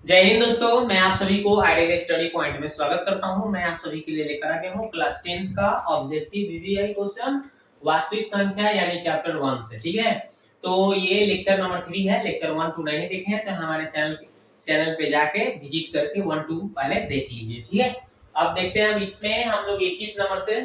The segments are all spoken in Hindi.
जय हिंद दोस्तों, मैं आप सभी को आइडियल स्टडी पॉइंट में स्वागत करता हूं। मैं आप सभी के लिए लेकर आ गया हूं क्लास 10th का ऑब्जेक्टिव वीवीआई क्वेश्चन वास्तविक संख्या यानी चैप्टर 1 से। ठीक है, तो ये लेक्चर नंबर 3 है। लेक्चर 1 2 नहीं देखे हैं तो हमारे चैनल पे जाके विजिट करके 1 2 पहले देख लीजिए। ठीक है, अब देखते हैं। इसमें हम लोग 21 नंबर से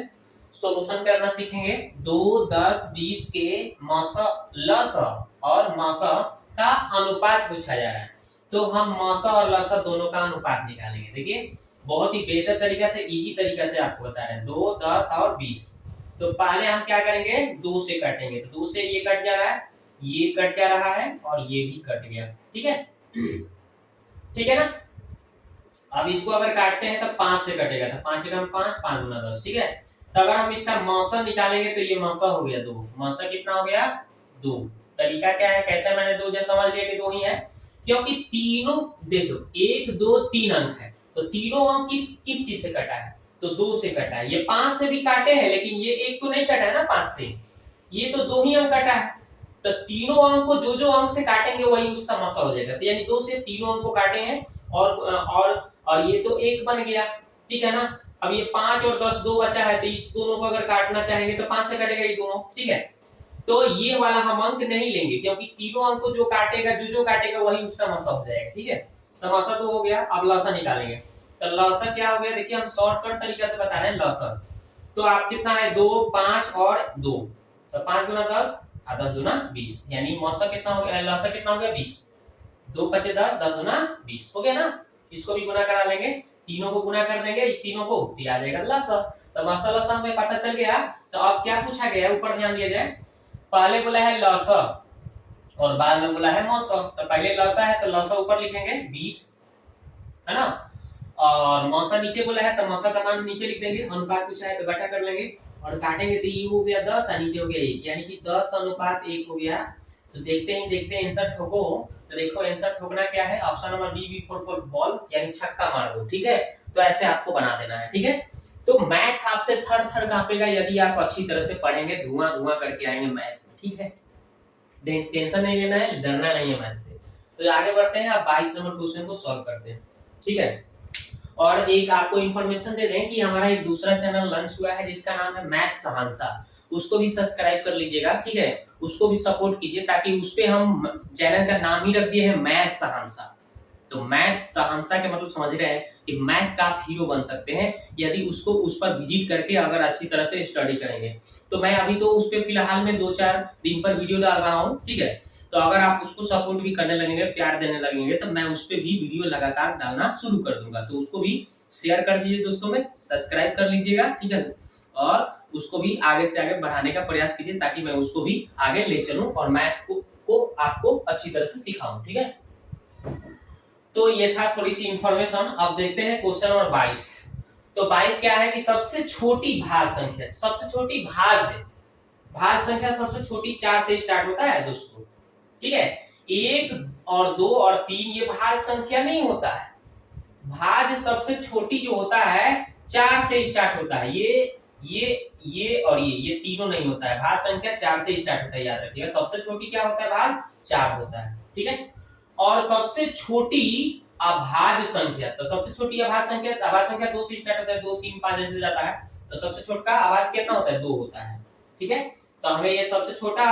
सॉल्यूशन करना सीखेंगे। 2 10 20 के मौसा लसा और मौसा का अनुपात पूछा जा रहा है, तो हम मौसा और लसा दोनों का अनुपात निकालेंगे। देखिए, बहुत ही बेहतर तरीका से, इजी तरीका से आपको बता रहे हैं। 2 10 और 20। तो पहले हम क्या करेंगे, 2 से काटेंगे। तो 2 से ये कट जा रहा है, ये कट जा रहा है और ये भी कट गया। ठीक है, ठीक है ना। अब इसको अगर काटते हैं तो 5 से कटेगा, तो 5 एकम 5 5 गुना 10। ठीक है, तो अगर हम इसका मौसा निकालेंगे तो ये मौसा हो गया 2। मौसा कितना हो गया, 2। तरीका क्या है, कैसे मैंने 2 जो समझ लिया कि 2 ही है, क्योंकि तीनों देखो 1 2 3 अंक है, तो तीनों अंक किस किस चीज से कटा है, तो 2 से कटा है। ये 5 से भी काटे हैं, लेकिन ये एक तो नहीं कटा है ना 5 से, ये तो 2 ही अंक कटा है। तो तीनों अंक को जो अंक से काटेंगे वही उसका मसा हो जाएगा। तो यानी 2 से तीनों अंक को काटे हैं और ये तो 1 बन गया। ठीक है ना। अब ये 5 और 10 2 बचा है, तो इस दोनों को अगर काटना चाहेंगे तो 5 से कटेगा ये दोनों। ठीक है, तो ये वाला हम अंक नहीं लेंगे, क्योंकि तीनों अंक को जो काटेगा जो काटेगा वही उसका मसा हो जाएगा। ठीक है, तो मसा तो हो गया। अब लसा निकालेंगे। तो लसा क्या हो गया, देखिए हम शॉर्टकट तरीका से बता रहे हैं। लसा तो आप कितना है, 2 5 और 2, तो 5 गुना 10 और 10 गुना 20, यानी मौसा कितना हो गया, लसा कितना हो गया 20। 2 5 10 10 गुना 20 हो गया ना। इसको भी गुना करा लेंगे, तीनों को गुना कर देंगे, इस तीनों को, तो आ जाएगा लसा। तो मौसा लसा हमें पता चल गया। तो अब क्या पूछा गया है, ऊपर ध्यान दिया जाए। पहले बोला है लसा और बाद में बोला है मौसा। तो पहले लसा है तो लसा ऊपर लिखेंगे 20, है ना, और मौसा नीचे बोला है तो मौसा का मान नीचे लिख देंगे। अनुपात पूछा है तो बटा कर लेंगे और काटेंगे, तो ये हो गया 10 और नीचे हो गया 1, यानी कि 10 अनुपात 1 हो गया। तो देखते हैं आंसर ठोको। तो देखो आंसर ठोकना क्या है, option number B B for ball, यानी छक्का मार दो। ठीक है, तो ऐसे आपको बना देना है। ठीक है, तो मैथ आपसे थर थर कांपेगा यदि आप अच्छी तरह से पढ़ेंगे, धुआं धुआं करके आएंगे मैथ में। ठीक है, टेंशन नहीं लेना है, डरना नहीं है मैथ से। तो आगे बढ़ते हैं, आप 22 नंबर क्वेश्चन को सॉल्व करते हैं। ठीक है, और एक आपको इंफॉर्मेशन दे दें कि हमारा एक दूसरा चैनल लॉन्च हुआ है जिसका नाम है मैथ सहांसा। उसको भी सब्सक्राइब कर लीजिएगा। ठीक है, उसको भी सपोर्ट कीजिए, ताकि उस पे हम चैनल का नाम ही रख दिए हैं मैथ सहांसा। तो मैथ सहांसा के मतलब समझ रहे हैं कि मैथ का आप हीरो बन सकते हैं यदि उसको उस पर विजिट करके अगर अच्छी तरह से स्टडी करेंगे। तो मैं अभी तो उस पर फिलहाल में 2-4 दिन पर वीडियो डाल रहा हूँ। ठीक है, तो अगर आप उसको सपोर्ट भी करने लगेंगे, प्यार देने लगेंगे, तो मैं उस पर भी वीडियो लगातार डालना शुरू कर दूंगा। तो उसको भी शेयर कर दीजिए दोस्तों में, सब्सक्राइब कर लीजिएगा। ठीक है, और उसको भी आगे से आगे बढ़ाने का प्रयास कीजिए, ताकि मैं उसको भी आगे ले चलूं और मैथ को आपको अच्छी तरह से सिखाऊं। ठीक है, तो ये था थोड़ी सी इंफॉर्मेशन। अब देखते हैं क्वेश्चन नंबर 22। तो 22 क्या है कि सबसे छोटी भाज्य संख्या, सबसे छोटी भाज्य संख्या सबसे छोटी 4 से स्टार्ट होता है दोस्तों। ठीक है, 1 और 2 और 3 ये भाज्य संख्या नहीं होता है। भाज्य सबसे छोटी जो होता है 4 से स्टार्ट होता है। ये और ये तीनों नहीं होता है। भाज्य संख्या 4 से स्टार्ट होता है, याद रखिएगा। सबसे छोटी क्या होता है, भाज्य 4 होता है। ठीक है, और सबसे छोटी अभाज्य संख्या, तो सबसे छोटी अभाज्य संख्या, अभाज्य संख्या 2 से स्टार्ट होता है, 2 3 5 ऐसे जाता है। तो सबसे छोटा अभाज्य कितना होता है, 2 होता है। ठीक है, तो हमें ये सबसे छोटा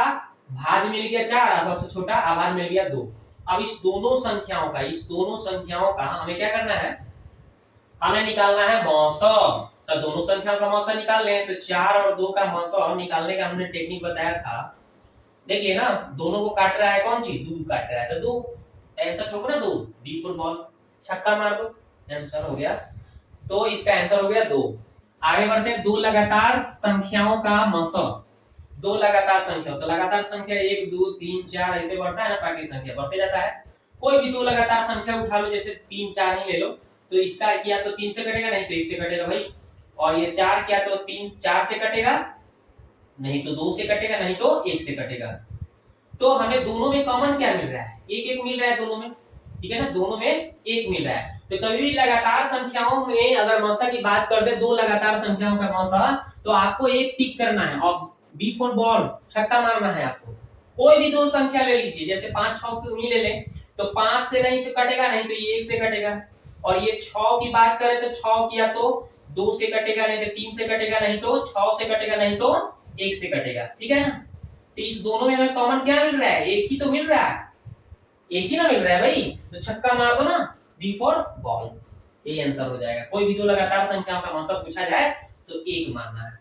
भाज्य मिल गया 4 और सबसे छोटा अभाज्य मिल गया 2। अब इस दोनों संख्याओं का हमें क्या करना है, हमें निकालना है मौसम। तो दोनों संख्याओं का मौसम निकाल लें। तो 4 और 2 का मौसम निकालने का हमने टेक्निक बताया था। देखिए ना, दोनों को काट रहा है, कौन चीज, दूध काट रहा है, तो 2 आंसर ठोकना, 2 बी फॉर बॉल, छक्का मार दो, आंसर हो गया। तो इसका आंसर हो गया 2। आगे बढ़ते हैं, 2 लगातार संख्याओं का मौसम। 2 लगातार संख्या, तो लगातार संख्या 1 2 3 4 ऐसे बढ़ता है ना, बाकी संख्या बढ़ते जाता है। कोई भी 2 लगातार संख्या उठा लो, जैसे 3 4 ही ले लो, तो इसका किया तो 3 से कटेगा, नहीं तो 1 से कटेगा भाई। और ये 4 किया तो 3 4 से कटेगा, नहीं तो 2 से कटेगा, नहीं तो 1 से कटेगा। तो हमें दोनों में कॉमन क्या मिल रहा है, 1 1 मिल रहा है दोनों में। ठीक है ना, दोनों में 1 मिल रहा है। तो कभी भी लगातार संख्याओं में अगर मौसा की बात कर दे, 2 लगातार संख्याओं का मौसा, तो आपको एक टिक करना है, और बी फॉर बॉल, छक्का मारना है आपको। कोई भी दो संख्या ले लीजिए, जैसे 5 6 की ले लें तो 5 से नहीं तो कटेगा, नहीं तो ये 1 से कटेगा। और ये 6 की बात करें तो 6 किया तो 2 से कटेगा, नहीं तो 3 से कटेगा, नहीं तो 6 से कटेगा, नहीं तो 1 से कटेगा, ठीक है ना। तो इस दोनों में हमें कॉमन क्या मिल रहा है, एक ही तो मिल रहा है, एक ही ना मिल रहा है भाई, तो छक्का मार दो ना, बी फॉर बॉल, ये आंसर हो जाएगा। कोई भी दो लगातार संख्याओं का मतलब पूछा जाए तो एक मानना है।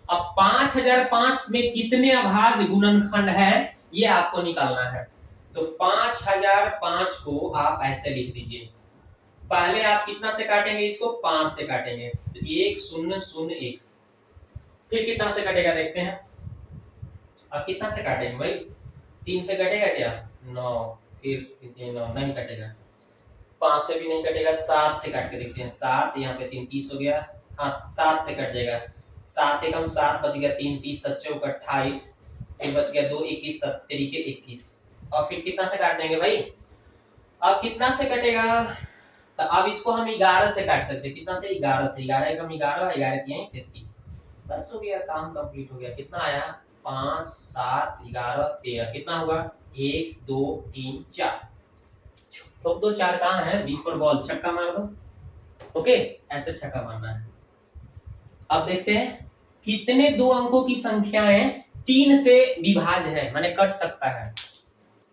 अब 5005 में कितने अभाज्य गुणनखंड है ये आपको निकालना है। तो 5005 को आप ऐसे लिख दीजिए, पहले आप कितना से काटेंगे इसको, 5 से काटेंगे, तो 1 0 0 1, फिर कितना से कटेगा देखते हैं। अब कितना से काटेंगे भाई, 3 से कटेगा क्या, 9, फिर कितने 9 नहीं कटेगा, 5 से भी नहीं कटेगा, 7 से काट के देखते हैं, 7 यहाँ पे 3 30 हो गया, हाँ 7 से कट जाएगा, 7 एकम 7 बच गया, 3 30 7 चौक 28, फिर बच गया 2 21 7 तरीके 21, और फिर कितना से काट देंगे भाई, अब कितना से कटेगा, तो अब इसको हम 11 से काट सकते हैं, कितना से 11 से, 11 एकम 11, 11 तिहाई 33, बस हो गया, काम कंप्लीट हो गया। कितना आया, 5 7 11 13, कितना होगा 1 2 3 4, तो 2 4 कहाँ है, बी फॉर बॉल, छक्का मार दो। ओके, ऐसे छक्का मारना है। अब देखते हैं कितने दो अंकों की संख्याएं 3 से विभाज्य है, माने कट सकता है,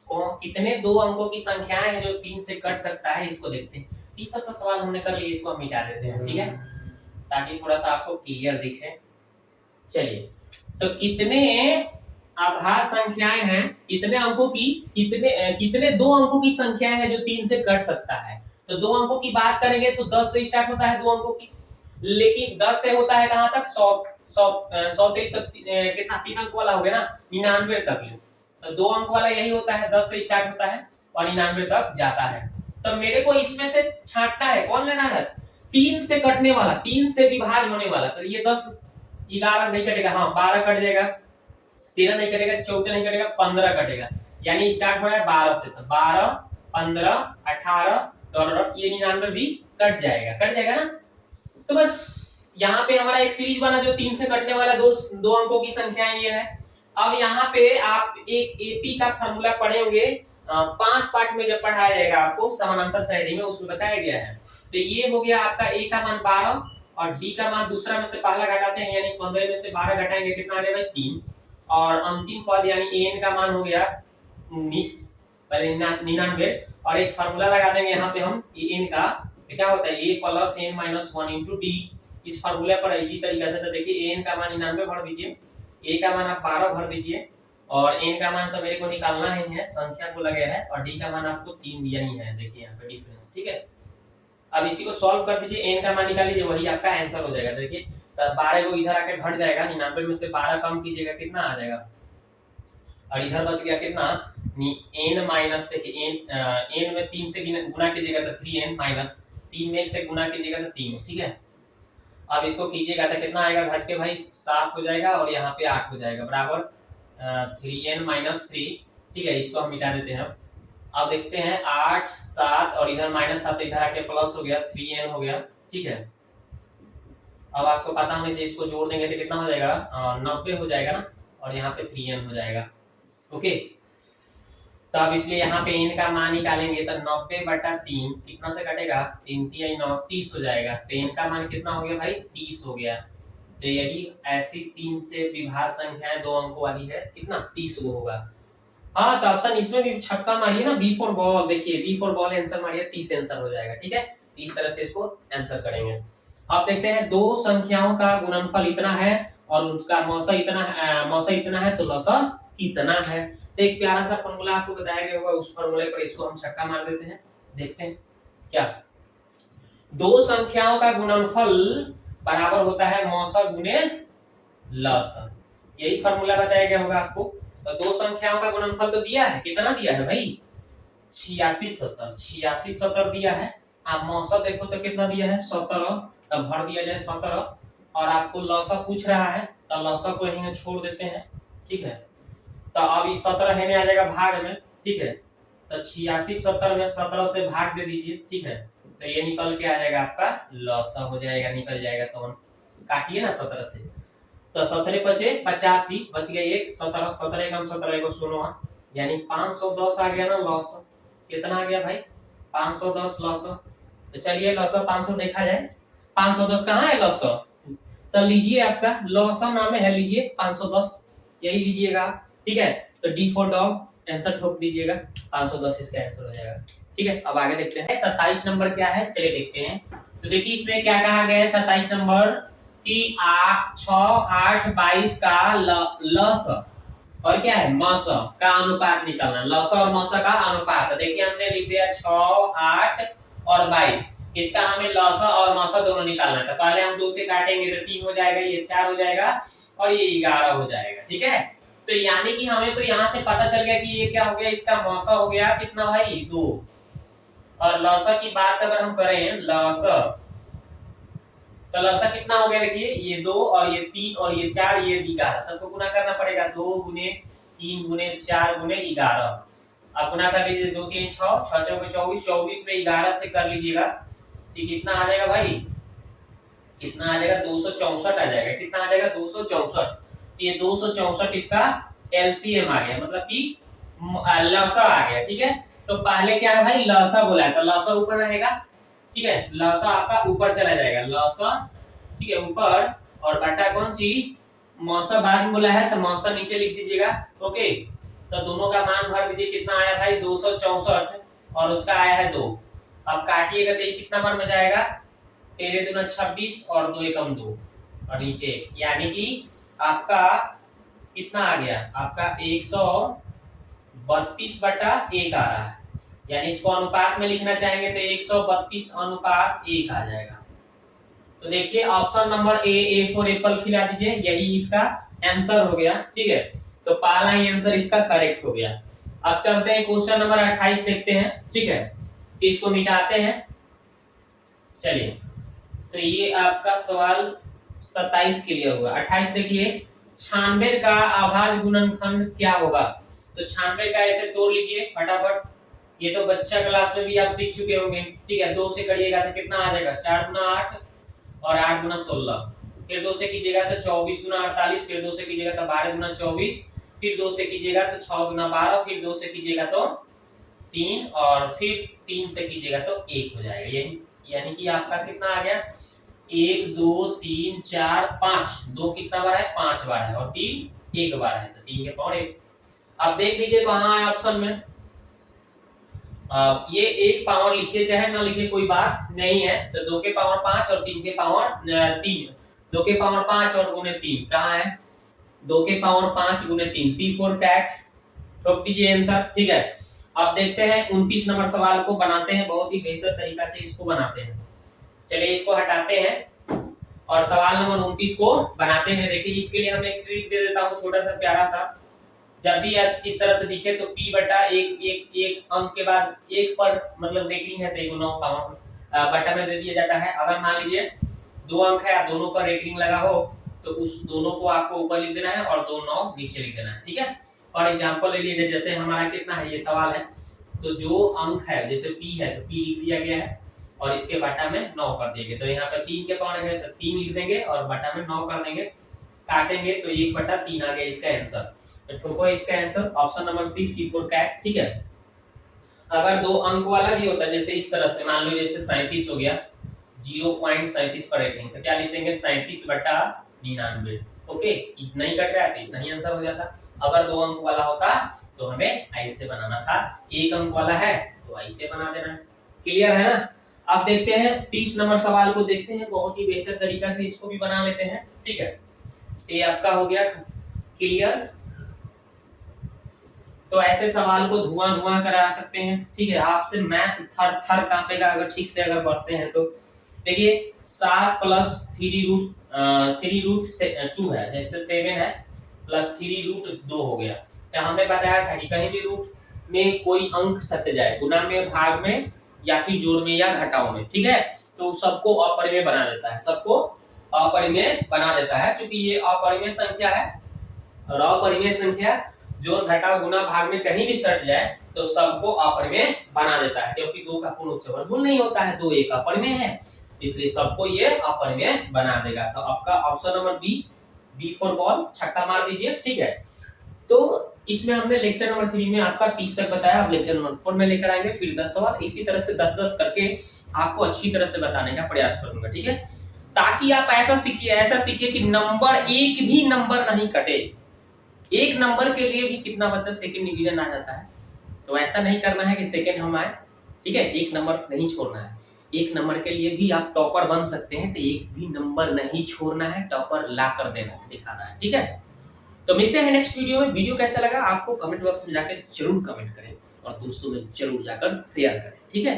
कितने दो अंकों की संख्याएं हैं जो 3 से कट सकता है, इसको देखते हैं। तीसरा तो सवाल हमने कर लिया, इसको हम मिटा देते हैं, ठीक है, ताकि थोड़ा सा आपको क्लियर दिखे। चलिए, तो कितने आभाज्य संख्याएं हैं, कितने अंकों की, कितने दो अंकों की संख्याएं हैं जो 3 से कट सकता है। तो दो अंकों की बात करेंगे तो 10 से स्टार्ट होता है दो अंकों की, लेकिन 10 से होता है कहां तक, 100 तक कितना 3 अंक वाला हो गया ना, 99 तक ले, तो 2 अंक वाला यही होता है, 10 से स्टार्ट होता है और 99 तक जाता है। तो मेरे को इसमें से छांटना है, कौन लेना है, 3 से कटने वाला, 3 से विभाज्य होने वाला। तो ये 10 11 नहीं कटेगा, हाँ 12 कट जाएगा, 13 नहीं कटेगा, 14 नहीं कटेगा, 15 कटेगा, यानी स्टार्ट हो रहा है 12 से, तो 12 15 18 और ये 99 भी कट जाएगा ना। तो बस यहाँ पे हमारा एक सीरीज बना जो 3 से कटने वाला दो अंकों की संख्या ये है। अब यहाँ पे आप एक एपी का फार्मूला पढ़े होंगे, 5 पार्ट में जब पढ़ाया जाएगा आपको समानांतर श्रेणी में, उसमें बताया गया है। तो ये हो गया आपका ए का मान 12 और डी का मान दूसरा में से पहला घटाते हैं, यानी 15 में से 12 घटाएंगे, कितना आ गया भाई 3, और अंतिम पद यानी एन का मान हो गया 19, पहले 99, और एक फार्मूला लगा देंगे यहाँ पे हम एन का, क्या होता है A plus N minus 1 into D. इस फार्मूले पर इजी तरीके से, तो देखिए एन का मान 99 भर दीजिए, ए का मान आप 12 भर दीजिए, और एन का मान तो मेरे को निकालना ही है, संख्या को लगे है, और डी का मान आपको 3 दिया ही है, देखिए यहाँ पे डिफरेंस, ठीक है। अब इसी को सॉल्व कर दीजिए, एन का मान निकाल लीजिए, वही आपका आंसर हो जाएगा। देखिए 12 को इधर आके घट जाएगा, 99 में से 12 कम कीजिएगा, कितना आ जाएगा, और इधर बच गया कितना, एन माइनस, देखिए एन में 3 से गुना कीजिएगा तो 3n माइनस 3 में से गुना कीजिएगा तो 3, ठीक है। अब इसको कीजिएगा तो कितना आएगा, घट के भाई 7 हो जाएगा, और यहाँ पे 8 हो जाएगा, बराबर 3n माइनस 3, ठीक है। इसको हम मिटा देते हैं। अब देखते हैं 8 7 और इधर माइनस था तो इधर आके प्लस हो गया, 3n हो गया, ठीक है। अब आपको पता होने से इसको जोड़ देंगे तो कितना हो जाएगा, 90 हो जाएगा ना, और यहाँ पे 3n हो जाएगा, ओके। तो अब इसलिए यहाँ पे n का मान निकालेंगे तो 90/3 कितना से कटेगा, 3 3 9 30 हो जाएगा, तो n का मान कितना हो गया भाई, 30 हो गया। तो यही ऐसी 3 से विभाज्य संख्याएं दो अंकों वाली है, कितना 30 वो होगा। हाँ, तो ऑप्शन इसमें भी छक्का मारिए ना, बी फॉर बॉल, देखिए बी फॉर बॉल आंसर मारिए, 30 आंसर हो जाएगा, ठीक है। इस तरह से इसको आंसर करेंगे। अब देखते हैं दो संख्याओं का गुणनफल इतना है और उसका मौसा इतना है, तो लसा कितना है। तो एक प्यारा सा फॉर्मूला आपको बताया गया होगा, उस फॉर्मूले पर इसको हम छक्का मार देते हैं, देखते हैं क्या। दो संख्याओं का गुणनफल बराबर होता है मौसा गुणे लसा, यही फॉर्मूला बताया गया होगा आपको। तो दो संख्याओं का गुणनफल तो दिया है, कितना दिया है भाई, 86 70 दिया है। आप मौसा देखो तो कितना दिया है, 17, तब भर दिया जाए 17, और आपको लौसा पूछ रहा है तो लौसा को यहीं छोड़ देते हैं, ठीक है। तो अब इस 17 हेने आ जाएगा भाग में, ठीक है। तो 86 70 में 17 से भाग दे दीजिए, ठीक है। तो ये निकल के आ जाएगा आपका लौसा हो जाएगा, निकल जाएगा। तो हम काटिए ना 17 से, तो 17 बचे 85, बच गए 1, 17 17 कम 17 को सुनो, यानी 510 आ गया ना लॉस। कितना आ गया भाई 510 लॉस। तो चलिए लॉस 500 देखा जाए। 510 कहाँ है लॉस? तो लीजिए आपका लॉस नाम है, लीजिए 510 यही लीजिएगा। ठीक है तो डी फॉर डॉग आंसर ठोक दीजिएगा, 510 इसका आंसर हो जाएगा। ठीक है अब आगे देखते हैं 27 नंबर क्या है, चलिए देखते हैं। तो देखिए इसमें क्या कहा गया है 27 नंबर कि 6 8 22 का लस और क्या है मस का अनुपात निकालना। लस और मस का अनुपात देखिए हमने लिख दिया 6 8 और 22, इसका हमें लस और मस दोनों निकालना था। पहले हम 2 से काटेंगे तो 3 हो जाएगा, ये 4 हो जाएगा और ये 11 हो जाएगा। ठीक है तो यानी कि हमें तो यहाँ से पता चल गया कि ये क्या हो गया, इसका मस हो गया कितना भाई 2, और लस की बात अगर हम करें लस तो लसा कितना हो गया देखिए ये 2 और ये 3 और ये 4 ये 11, सबको गुना करना पड़ेगा 2 गुने 3 गुने 4 गुने 11। अब गुना कर लीजिए 2 3 6 6 चौके 24, 24 में 11 से कर लीजिएगा तो कितना आ जाएगा भाई, कितना आ जाएगा 264 आ जाएगा। कितना आ जाएगा 264। ये 264 इसका एलसीएम आ गया, मतलब कि लसा आ गया। ठीक है तो पहले क्या है भाई लसा बोला है तो लसा ऊपर रहेगा। ठीक है लसा आपका ऊपर चला जाएगा लसा, ठीक है ऊपर, और बटा कौन सी मौसा बाद में बोला है तो मौसा नीचे लिख दीजिएगा। ओके तो दोनों का मान भर दीजिए, कितना आया भाई 264 और उसका आया है 2। अब काटिएगा तो ये कितना बार में जाएगा 13 दूना 26 और 2 एकम 2 और नीचे 1, यानी कि आपका कितना आ गया आपका 132 बटा 1 आ रहा है। यानी इसको अनुपात में लिखना चाहेंगे तो 132 अनुपात 1 आ जाएगा। तो देखिए option number A for Apple खिला दीजिए, यही इसका आंसर हो गया। ठीक है तो पहला ही आंसर इसका करेक्ट हो गया। अब चलते हैं क्वेश्चन नंबर 28 देखते हैं। ठीक है इसको मिटाते हैं। चलिए तो ये आपका सवाल 27 क्लियर हुआ। 28 देखिए 96 का अभाज्य गुणनखंड क्या होगा। तो 96 का ऐसे तोड़ लीजिए फटाफट, ये तो बच्चा क्लास में भी आप सीख चुके होंगे। ठीक है 2 से करिएगा तो कितना आ जाएगा 4 गुना 8 और 8 गुना 16, फिर 2 से कीजिएगा तो 24 गुना 48, फिर 2 से कीजिएगा तो 12 गुना 24, फिर 2 से कीजिएगा तो 6 गुना 12, फिर 2 से कीजिएगा तो 3 और फिर 3 से कीजिएगा तो 1 हो जाएगा। यही यानी कि आपका कितना आ गया 1 2 3 4 5, 2 कितना बार है 5 बार है और 3 1 बार है तो 3 के पावर 1। अब देख लीजिए कहाँ है ऑप्शन में। ये 1 पावर लिखिए चाहे ना लिखिए कोई बात नहीं है। तो 2 के पावर 5 और 3 के पावर 3, 2 के पावर 5 और गुने 3 कहाँ है 2 के पावर 5 गुने 3, C4 कैट ठोक दीजिए आंसर। ठीक है अब देखते हैं 29 नंबर सवाल को बनाते हैं, बहुत ही बेहतर तरीका से इसको बनाते हैं। चलिए इसको हटाते हैं और सवाल नंबर 29 को बनाते हैं। देखिए इसके लिए हम एक ट्रिक दे देता हूँ छोटा सा प्यारा सा। जब भी इस तरह से दिखे तो p बटा एक अंक के बाद 1 पर मतलब रेटिंग है तो 9 पावर बटा में दे दिया जाता है। अगर मान लीजिए 2 अंक है दोनों पर रेटिंग लगा हो तो उस दोनों को आपको ऊपर लिख देना है और 2 9 नीचे लिख देना है। ठीक है और एग्जांपल ले लीजिए जैसे हमारा कितना है ये सवाल है, तो जो अंक है जैसे p है तो p लिख दिया गया है और इसके बटा में 9 कर दिएंगे। तो यहाँ पे 3 के पावर है तो 3 लिख देंगे और बटा में 9 कर देंगे, काटेंगे तो 1 बटा 3 आ गया इसका आंसर। तो ठोको इसका answer option number C C4 cat. ठीक है अगर 2 अंक वाला भी होता जैसे इस तरह से मान लो जैसे 37 हो गया 0.37 पर रेटिंग तो क्या लिख देंगे 37 बटा 99। ओके इतना ही कट रहा है तो इतना ही आंसर हो जाता। अगर 2 अंक वाला होता तो हमें ऐसे बनाना था, 1 अंक वाला है तो ऐसे बना देना है। क्लियर है ना। अब देखते हैं 30 नंबर सवाल को देखते हैं, बहुत ही बेहतर तरीका से इसको भी बना लेते हैं। ठीक है ये आपका हो गया क्लियर। तो ऐसे सवाल को धुआं करा सकते हैं। ठीक है आपसे मैथ थर थर कांपेगा अगर ठीक से अगर पढ़ते हैं तो। देखिए 7 प्लस 3 रूट 2 है, जैसे 7 है प्लस 3 रूट 2 हो गया। तो हमने बताया था कि कहीं भी रूट में कोई अंक सट जाए गुना में भाग में या फिर जोड़ में या घटाव में, ठीक है तो सबको अपरिमेय बना देता है, सबको अपरिमेय बना देता है। क्योंकि ये अपरिमेय संख्या है और अपरिमेय संख्या जोड़ घटाव गुना भाग में कहीं भी सट जाए तो सबको अपरिमेय बना देता है, क्योंकि 2 का पूर्ण रूप से वर्गमूल नहीं होता है, 2 एक अपरिमेय है इसलिए सबको ये अपरिमेय बना देगा। तो आपका option number B for ball छक्का मार दीजिए। ठीक है तो इसमें हमने लेक्चर नंबर 3 में आपका 30 तक बताया, अब लेक्चर नंबर 4 में लेकर आएंगे फिर 10 सवाल, इसी तरह से 10-10 करके आपको अच्छी तरह से बताने का प्रयास करूंगा, ठीक है, ताकि आप ऐसा सीखिए कि नंबर एक भी नंबर नहीं कटे। एक नंबर के लिए भी कितना बच्चा सेकंड डिवीजन आ जाता है, तो ऐसा नहीं करना है कि सेकंड हम आए, ठीक है, एक नंबर नहीं छोड़ना है। एक नंबर के लिए भी आप टॉपर बन सकते हैं, तो एक भी नंबर नहीं छोड़ना है, टॉपर ला कर देना है, दिखाना है, ठीक है। तो मिलते हैं नेक्स्ट वीडियो में। वीडियो कैसा लगा आपको कमेंट बॉक्स में जाकर जरूर कमेंट करें और दोस्तों में जरूर जाकर शेयर करें, ठीक है।